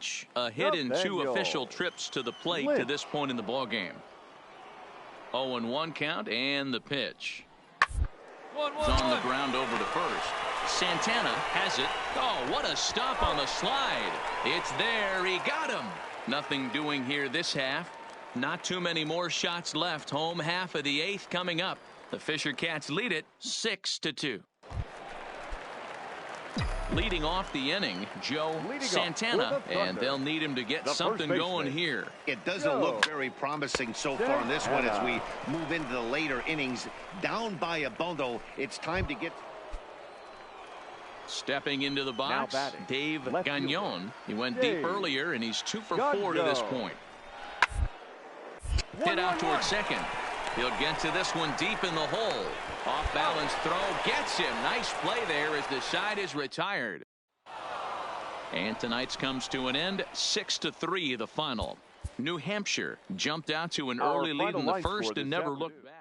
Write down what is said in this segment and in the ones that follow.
pitch. A hit in 2 official trips to the plate to this point in the ball game. 0-1 count, and the pitch. It's on the ground over to first. Santana has it. Oh, what a stop on the slide. It's there. He got him. Nothing doing here this half. Not too many more shots left. Home half of the 8th coming up. The Fisher Cats lead it 6-2. Leading off the inning, Joe Santana, and they'll need him to get something going here. It doesn't look very promising so far in this one as we move into the later innings. Down by a bundle, it's time to get... Stepping into the box, Dave Gagnon. He went deep earlier, and he's 2 for 4 to this point. Hit out towards second. He'll get to this one deep in the hole. Off balance throw gets him. Nice play there as the side is retired. And tonight's comes to an end. 6-3 the final. New Hampshire jumped out to an early lead in the first and never looked back.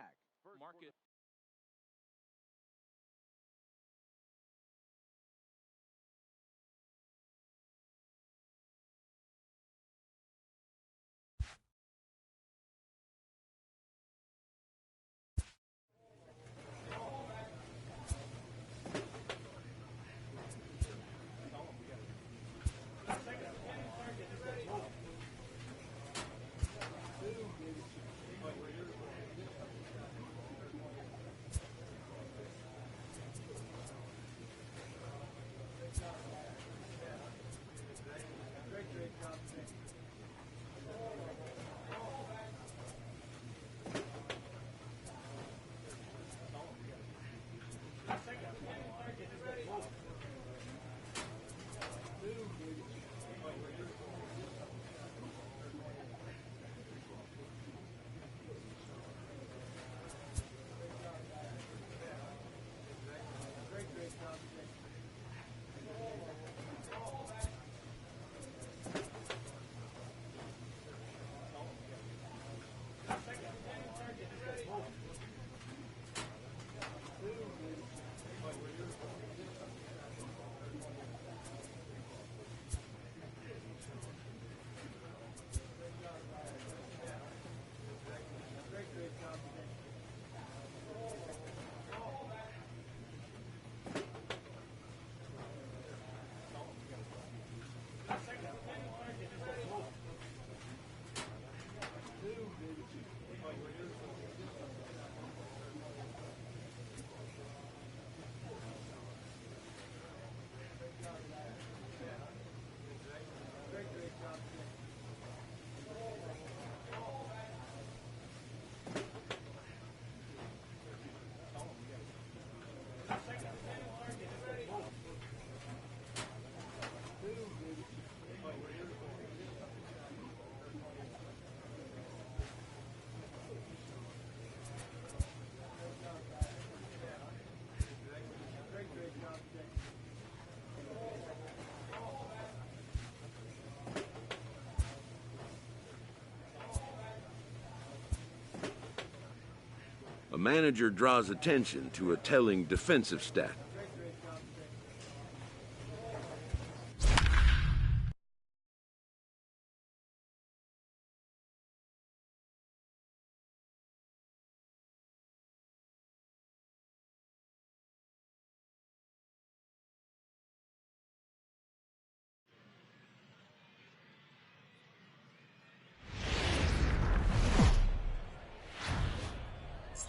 A manager draws attention to a telling defensive stat.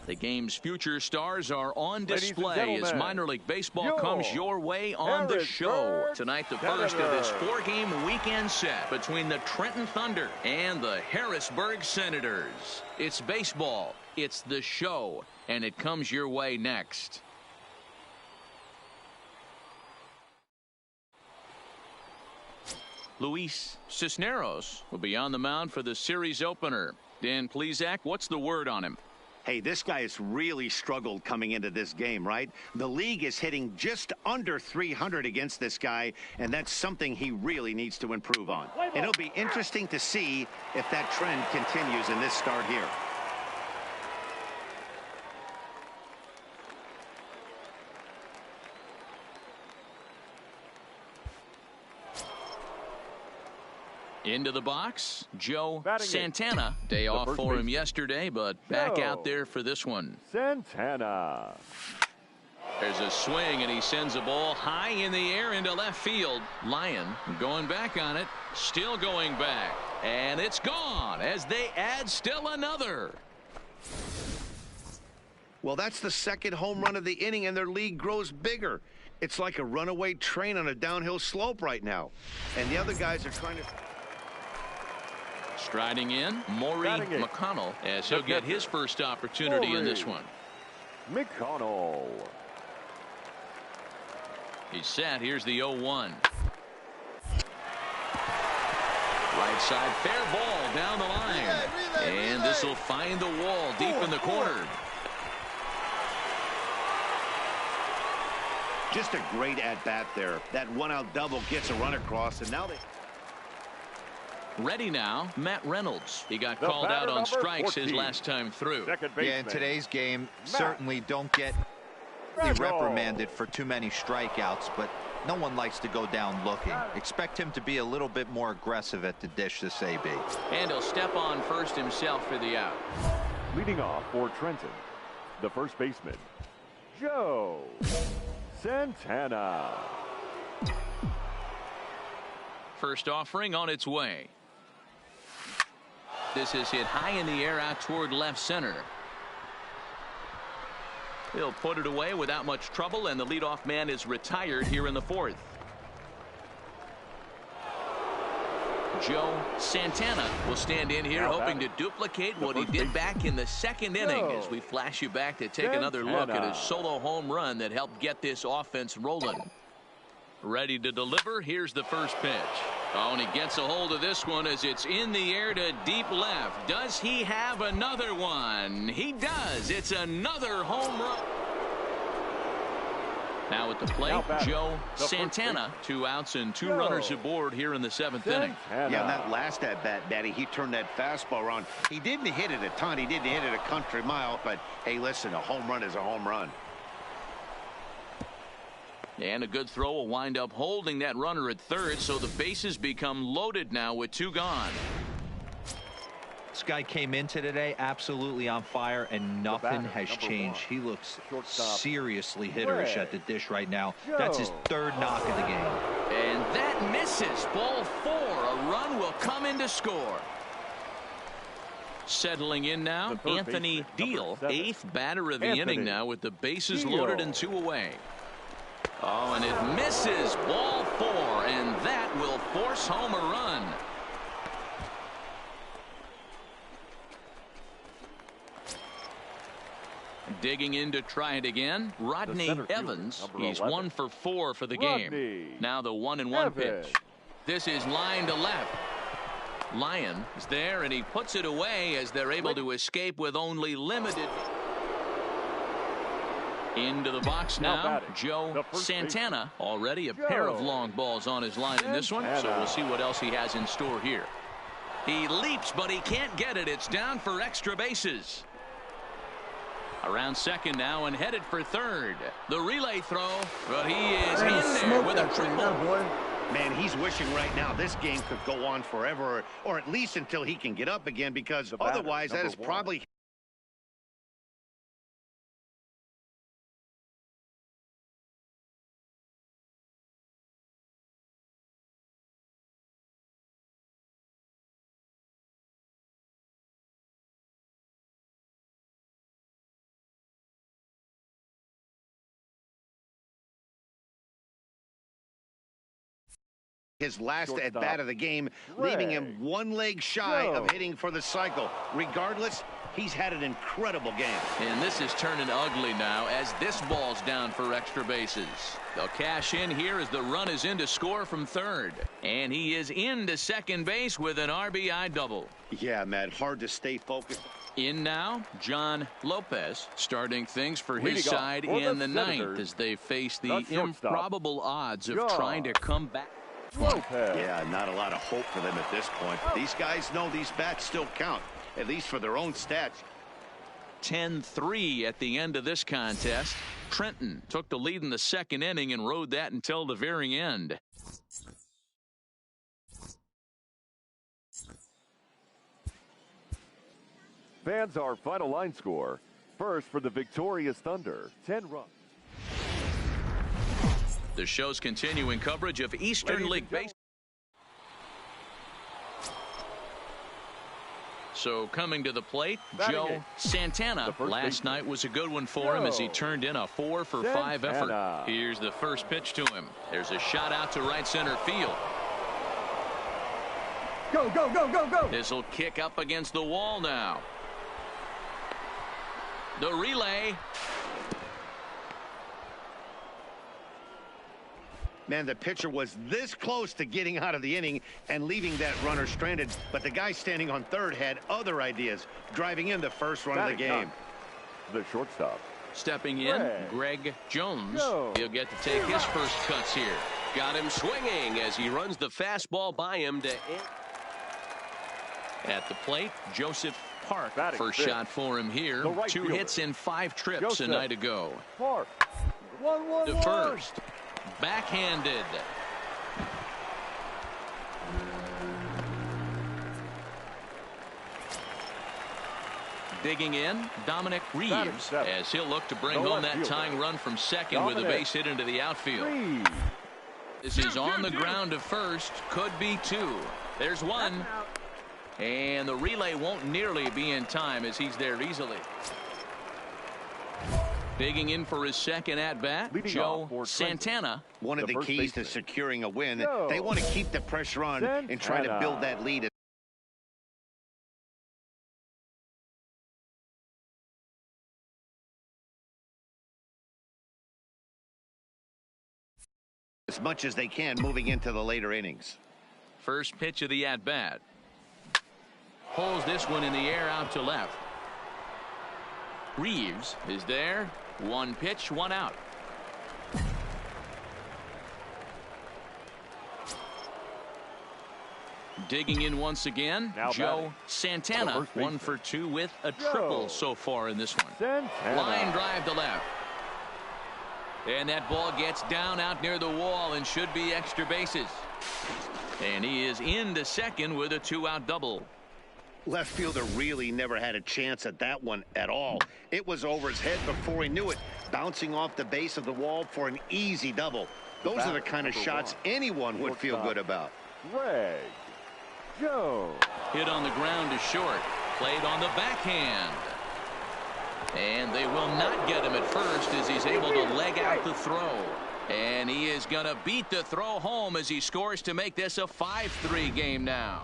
The game's future stars are on display as minor league baseball comes your way on the show. Tonight, the first of this 4-game weekend set between the Trenton Thunder and the Harrisburg Senators. It's baseball, it's the show, and it comes your way next. Luis Cisneros will be on the mound for the series opener. Dan Plesac, what's the word on him? Hey, this guy has really struggled coming into this game, right? The league is hitting just under 300 against this guy, and that's something he really needs to improve on. And it'll be interesting to see if that trend continues in this start here. Into the box, Joe Batting Santana. Day off for him yesterday, but back out there for this one. Santana. There's a swing, and he sends a ball high in the air into left field. Lyon going back on it, still going back, and it's gone as they add still another. Well, that's the second home run of the inning, and their lead grows bigger. It's like a runaway train on a downhill slope right now. And the other guys are trying to... Striding in, Maury McConnell, as he'll get his first opportunity in this one. McConnell. He's set. Here's the 0-1. Right side, fair ball down the line. And this will find the wall deep in the corner. Just a great at-bat there. That one-out double gets a run across, and now they... Ready now, Matt Reynolds. He got called out on strikes 14. His last time through. Yeah, in today's game, certainly don't get reprimanded for too many strikeouts, but no one likes to go down looking. Expect him to be a little bit more aggressive at the dish this AB. And he'll step on first himself for the out. Leading off for Trenton, the first baseman, Joe Santana. First offering on its way. This is hit high in the air out toward left center. He'll put it away without much trouble, and the leadoff man is retired here in the fourth. Joe Santana will stand in here hoping to duplicate what he did back in the second inning as we flash you back to take another look at his solo home run that helped get this offense rolling. Ready to deliver. Here's the first pitch. Oh, and he gets a hold of this one as it's in the air to deep left. Does he have another one? He does. It's another home run. Now at the plate, Joe Santana. 2 outs and 2 runners aboard here in the 7th inning. Yeah, and that last at-bat, Daddy, he turned that fastball around. He didn't hit it a ton. He didn't hit it a country mile. But, hey, listen, a home run is a home run. And a good throw will wind up holding that runner at third, so the bases become loaded now with 2 gone. This guy came into today absolutely on fire, and nothing has changed. He looks seriously hitterish at the dish right now. That's his 3rd knock of the game. And that misses. Ball 4. A run will come in to score. Settling in now, Anthony Deal, 8th batter of the inning now with the bases loaded and 2 away. Oh, and it misses. Ball 4, and that will force home a run. Digging in to try it again, Rodney Evans. He's 1 for 4 for the game. Now the 1-1 pitch. This is line to left. Lyon is there, and he puts it away as they're able to escape with only limited. Into the box now, Joe Santana. Already a pair of long balls on his line in this one, so we'll see what else he has in store here. He leaps, but he can't get it. It's down for extra bases. Around second now and headed for third. The relay throw, but he is in there with a triple. Man, he's wishing right now this game could go on forever, or at least until he can get up again, because otherwise that is probably... his last at-bat of the game, leaving him 1 leg shy of hitting for the cycle. Regardless, he's had an incredible game. And this is turning ugly now as this ball's down for extra bases. They'll cash in here as the run is in to score from third. And he is into second base with an RBI double. Yeah, Matt, hard to stay focused. In now, John Lopez starting things for his side in the 9th as they face the improbable odds of trying to come back. Yeah, not a lot of hope for them at this point. These guys know these bats still count, at least for their own stats. 10-3 at the end of this contest. Trenton took the lead in the 2nd inning and rode that until the very end. Fans, our final line score. First for the victorious Thunder, 10 runs. The show's continuing coverage of Eastern League Baseball. So coming to the plate, Joe Santana. Last night was a good one for him as he turned in a 4 for 5 effort. Here's the first pitch to him. There's a shot out to right center field. Go, go, go, go, go. This will kick up against the wall now. The relay. Man, the pitcher was this close to getting out of the inning and leaving that runner stranded, but the guy standing on third had other ideas, driving in the first run of the game. The shortstop. Stepping in, Greg Jones. He'll get to take his first cuts here. Got him swinging as he runs the fastball by him to end. At the plate, Joseph Park. First fifth. shot for him here. Right 2 fielder. hits in 5 trips a night ago. Park. The first. Backhanded. Digging in, Dominic Reeves, as he'll look to bring home that tying run from second with a base hit into the outfield. This is on the ground to first. Could be 2. There's 1. And the relay won't nearly be in time as he's there easily. Digging in for his second at-bat, Joe Santana. One of the keys to securing a win. They want to keep the pressure on and try to build that lead. As much as they can moving into the later innings. First pitch of the at-bat. Pulls this one in the air out to left. Reeves is there. 1 pitch, 1 out. Digging in once again, Joe Santana. 1 for 2 with a triple so far in this one. Line drive to left. And that ball gets down out near the wall and should be extra bases. And he is into second with a 2-out double. Left fielder really never had a chance at that one at all. It was over his head before he knew it, bouncing off the base of the wall for an easy double. Those are the kind of shots anyone would feel good about. Greg Jones. Hit on the ground to short. Played on the backhand. And they will not get him at first as he's able to leg out the throw. And he is going to beat the throw home as he scores to make this a 5-3 game now.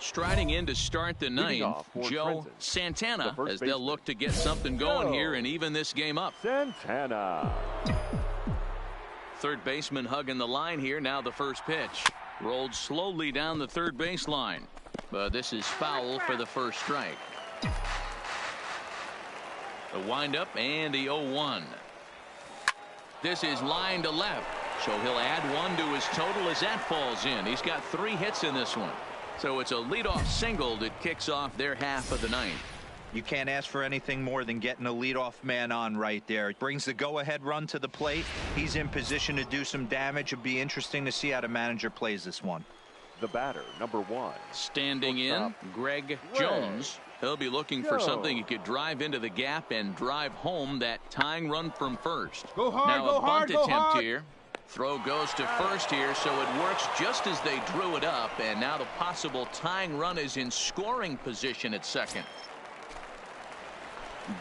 Striding in to start the ninth, Joe Santana, as they'll look to get something going here and even this game up. Santana. Third baseman hugging the line here. Now the first pitch. Rolled slowly down the third baseline. But this is foul for the first strike. The windup and the 0-1. This is line to left. So he'll add 1 to his total as that falls in. He's got 3 hits in this one. So it's a leadoff single that kicks off their half of the ninth. You can't ask for anything more than getting a leadoff man on right there. It brings the go-ahead run to the plate. He's in position to do some damage. It'll be interesting to see how the manager plays this one. The batter, number 1. Standing in, Greg Jones. He'll be looking for something he could drive into the gap and drive home that tying run from first. Go hard, now a bunt attempt hard. here. Throw goes to first here, so it works just as they drew it up, and now the possible tying run is in scoring position at second.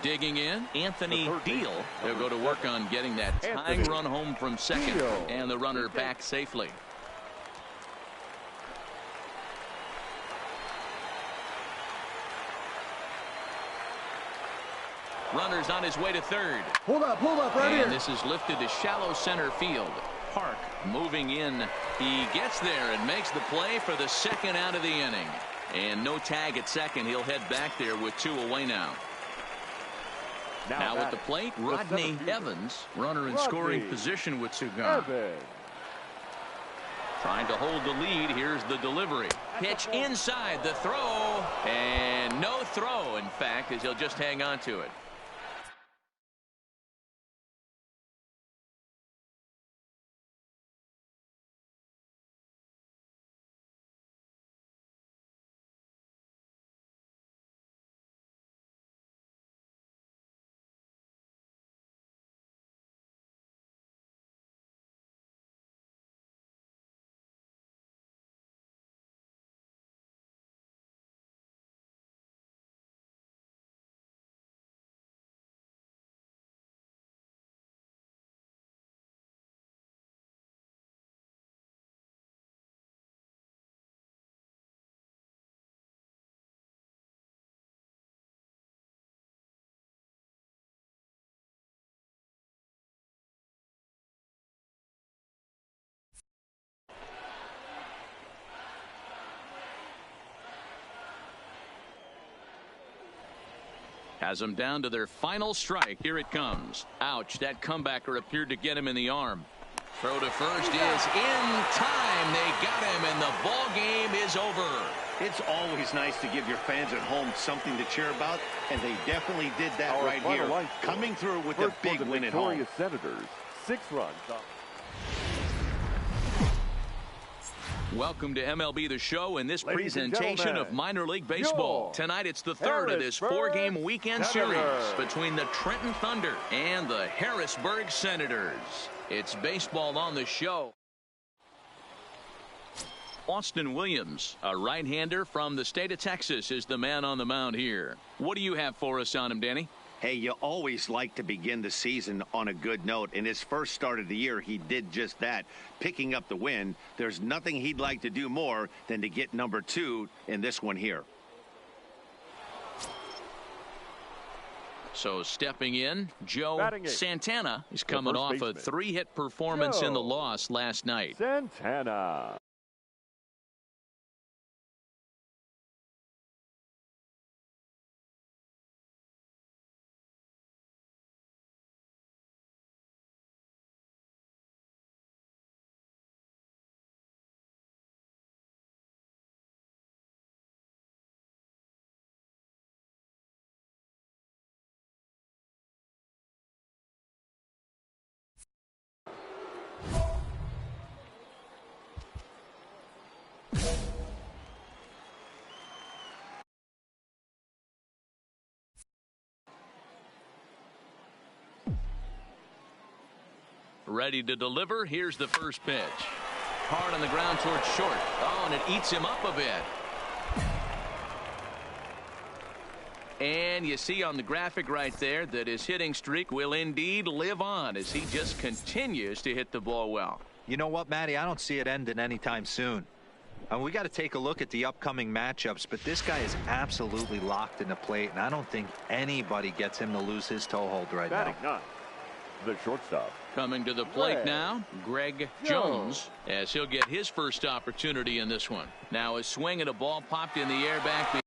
Digging in, Anthony Deal. They'll go to work on getting that tying run home from second, and the runner back safely. Runner's on his way to third. Hold up right here. And this is lifted to shallow center field. Park moving in. He gets there and makes the play for the second out of the inning. And no tag at second. He'll head back there with 2 away now. Now at the plate, Rodney Evans, runner in scoring position with 2 gone. Trying to hold the lead. Here's the delivery. Pitch inside the throw. And no throw, in fact, as he'll just hang on to it. Has them down to their final strike. Here it comes. Ouch, that comebacker appeared to get him in the arm. Throw to first is in time. They got him, and the ball game is over. It's always nice to give your fans at home something to cheer about, and they definitely did that right here, coming through with a big win at home. Senators, 6 runs. Welcome to MLB The Show and this presentation of minor league baseball. Tonight it's the third of this 4-game weekend series between the Trenton Thunder and the Harrisburg Senators. It's baseball on the show. Austin Williams, a right-hander from the state of Texas, is the man on the mound here. What do you have for us on him, Danny? Hey, you always like to begin the season on a good note. In his first start of the year, he did just that, picking up the win. There's nothing he'd like to do more than to get number 2 in this one here. So stepping in, Joe Santana is coming off a 3-hit performance in the loss last night. Santana. Ready to deliver. Here's the first pitch. Hard on the ground towards short. Oh, and it eats him up a bit. And you see on the graphic right there that his hitting streak will indeed live on as he just continues to hit the ball well. You know what, Matty? I don't see it ending anytime soon. We got to take a look at the upcoming matchups, but this guy is absolutely locked in the plate, and I don't think anybody gets him to lose his toehold right now. The shortstop. Coming to the plate now, Greg Jones, as he'll get his first opportunity in this one. Now a swing and a ball popped in the air back.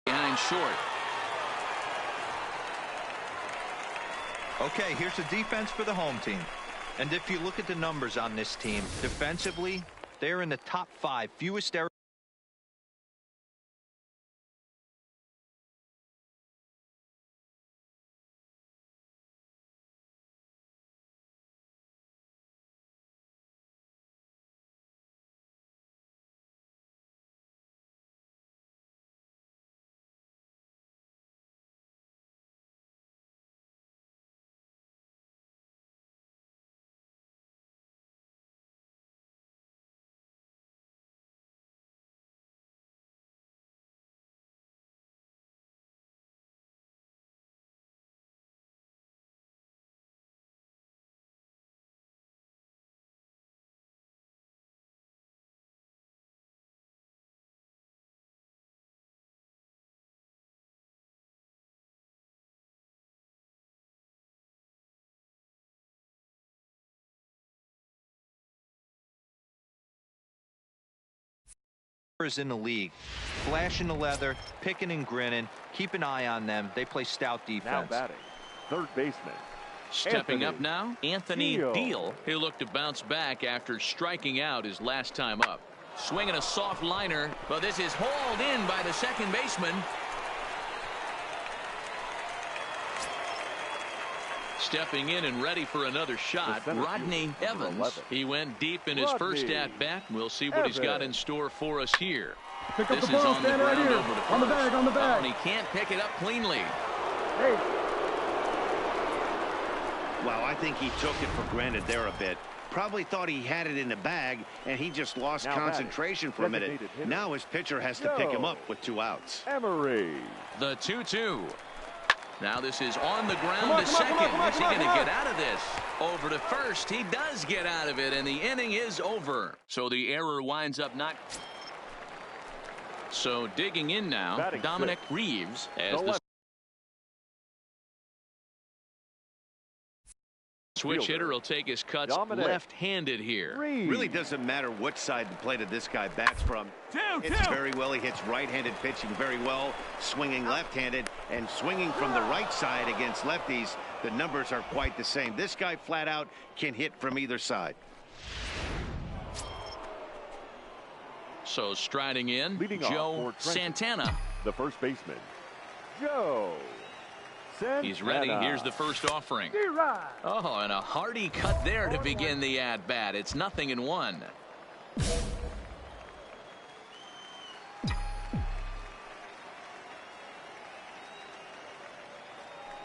Behind short. Okay, here's the defense for the home team. And if you look at the numbers on this team, defensively, they're in the top 5 fewest errors. in the league. Flashing the leather, picking and grinning, keep an eye on them. They play stout Now defense. batting, third baseman. Stepping Anthony up now, Anthony Deal. Deal. He'll look to bounce back after striking out his last time up. Swinging a soft liner, but this is hauled in by the second baseman. Stepping in and ready for another shot, Rodney Evans. He went deep in his first at-bat. We'll see what he's got in store for us here. This is on the ground over to first. On the bag, on the bag. And he can't pick it up cleanly. Hey. Wow, I think he took it for granted there a bit. Probably thought he had it in the bag, and he just lost concentration for a minute. Now his pitcher has to pick him up with 2 outs. Emery. The 2-2. Now this is on the ground to second. Is he going to get out of this? Over to first. He does get out of it, and the inning is over. So the error winds up not. So digging in now, Batting Dominic six. Reeves as the switch hitter will take his cuts left-handed here. Really doesn't matter which side of the plate this guy bats from. It's very well. He hits right-handed pitching very well, swinging left-handed, and swinging from the right side against lefties. The numbers are quite the same. This guy flat out can hit from either side. So striding in, Leading off Joe for Trenton, Santana. the first baseman. Joe Santana. He's ready. Here's the first offering. Oh, and a hearty cut there to begin the at-bat. It's 0-1.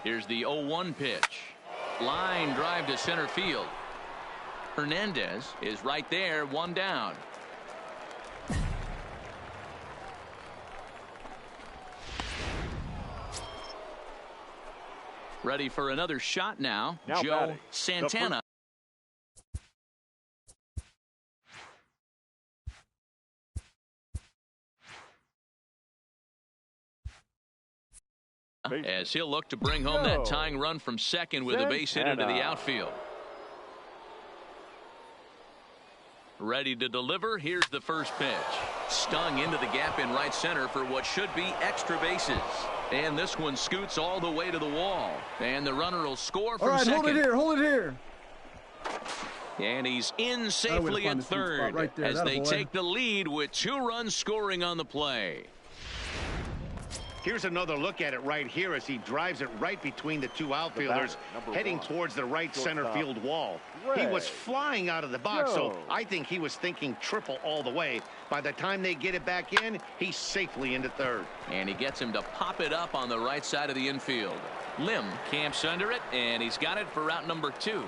Here's the 0-1 pitch. Line drive to center field. Hernandez is right there, 1 down. Ready for another shot now Joe batting, Santana. As he'll look to bring home that tying run from second with a base hit into the outfield. Ready to deliver. Here's the first pitch. Stung into the gap in right center for what should be extra bases. And this one scoots all the way to the wall. And the runner will score from second. Hold it here. Hold it here. And he's in safely at third right there, as they boy. take the lead with 2 runs scoring on the play. Here's another look at it right here as he drives it right between the 2 outfielders, heading towards the right center field wall. He was flying out of the box, so I think he was thinking triple all the way. By the time they get it back in, he's safely into third. And he gets him to pop it up on the right side of the infield. Lim camps under it, and he's got it for route number 2.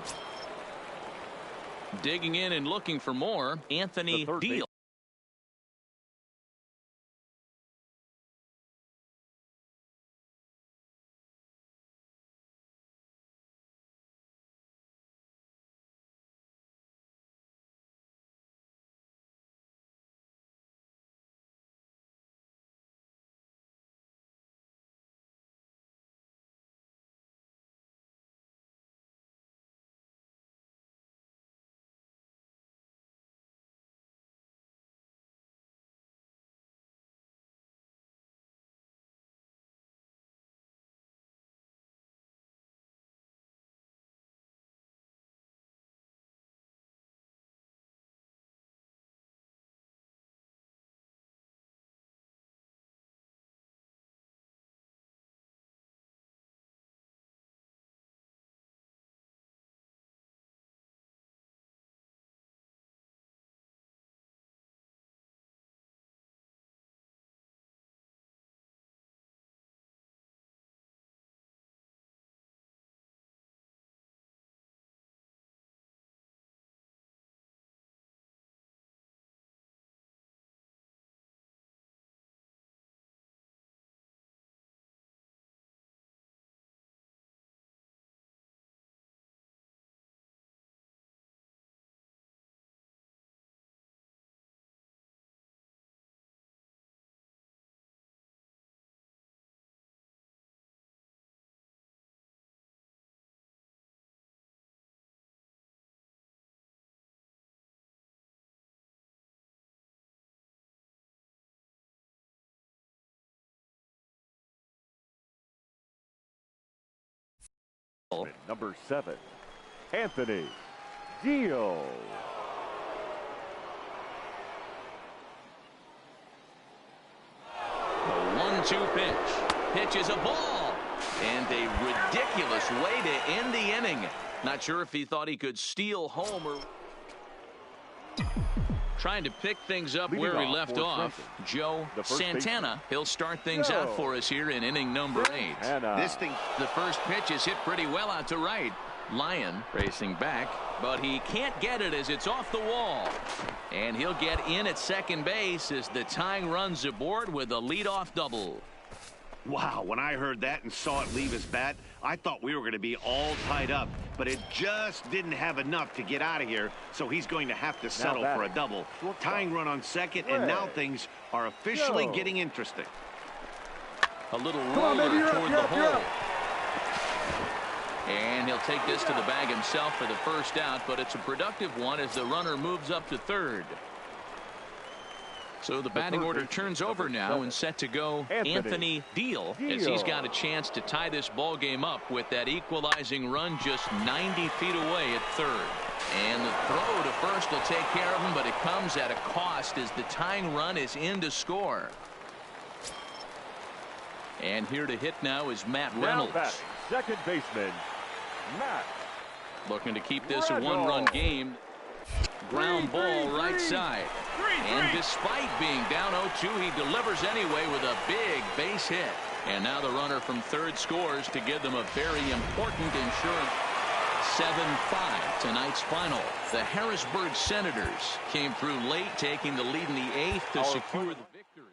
Digging in and looking for more, Anthony Deal. Number 7, Anthony Deal. The 1-2 pitch. Pitches a ball. And a ridiculous way to end the inning. Not sure if he thought he could steal home or... Trying to pick things up where he left off. Joe Santana. He'll start things out for us here in inning number 8. The first pitch is hit pretty well out to right. Lyon racing back, but he can't get it as it's off the wall. And he'll get in at second base as the tying run's aboard with a leadoff double. Wow, when I heard that and saw it leave his bat, I thought we were going to be all tied up, but it just didn't have enough to get out of here, so he's going to have to settle for a double. Tying run on second, and now things are officially getting interesting. A little roller toward the hole. And he'll take this to the bag himself for the first out, but it's a productive one as the runner moves up to third. So the batting order turns over now and set to go Anthony Deal as he's got a chance to tie this ball game up with that equalizing run just 90 feet away at third. And the throw to first will take care of him, but it comes at a cost as the tying run is in to score. And here to hit now is Matt Reynolds. Second baseman, Matt. Looking to keep this a one-run game. Ground ball right side. And despite being down 0-2, he delivers anyway with a big base hit. And now the runner from third scores to give them a very important insurance. 7-5 tonight's final. The Harrisburg Senators came through late, taking the lead in the 8th to secure the victory.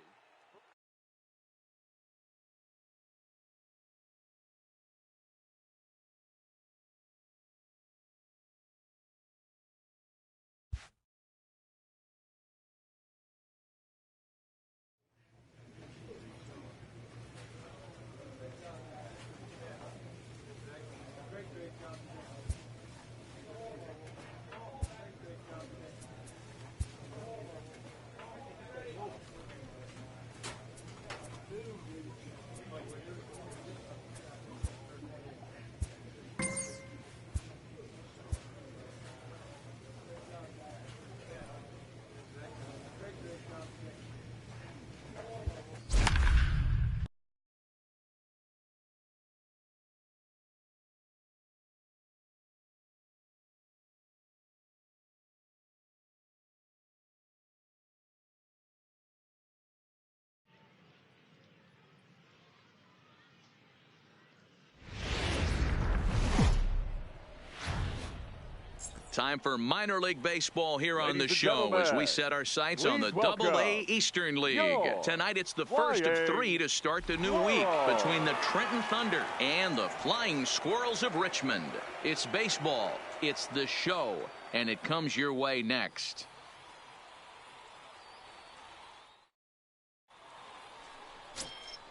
Time for minor league baseball here on the show as we set our sights on the Double-A Eastern League. Tonight it's the first of 3 to start the new week between the Trenton Thunder and the Flying Squirrels of Richmond. It's baseball, it's the show, and it comes your way next.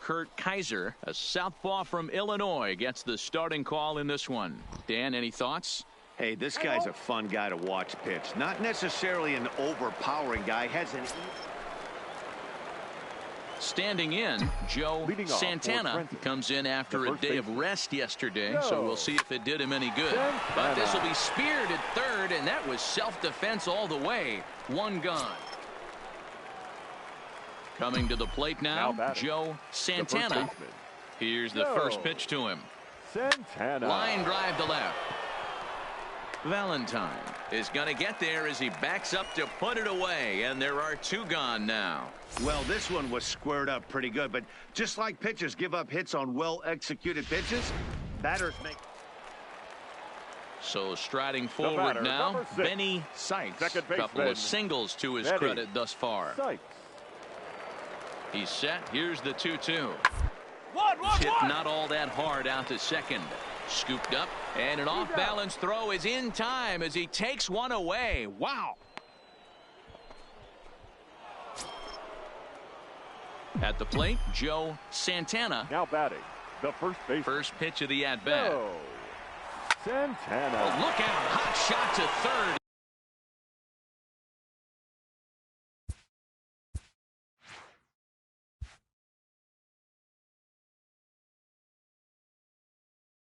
Kurt Kaiser, a southpaw from Illinois, gets the starting call in this one. Dan, any thoughts? Hey, this guy's a fun guy to watch pitch. Not necessarily an overpowering guy. Has an... Standing in, Joe Santana comes in after a day of rest yesterday, so we'll see if it did him any good. But this will be speared at third, and that was self-defense all the way. One gone. Coming to the plate now Joe Santana. Here's the first pitch to him. Line drive to left. Valentine is going to get there as he backs up to put it away, and there are 2 gone now. Well, this one was squared up pretty good, but just like pitchers give up hits on well-executed pitches, batters make... So striding forward now, Benny Sykes. Couple of singles to his credit thus far. He's set. Here's the 2-2. Hit not all that hard out to second. Scooped up, and an off-balance throw is in time as he takes one away. Wow. At the plate, Joe Santana. Now batting, the first base. First pitch of the at-bat. Santana. Oh, look out, hot shot to third.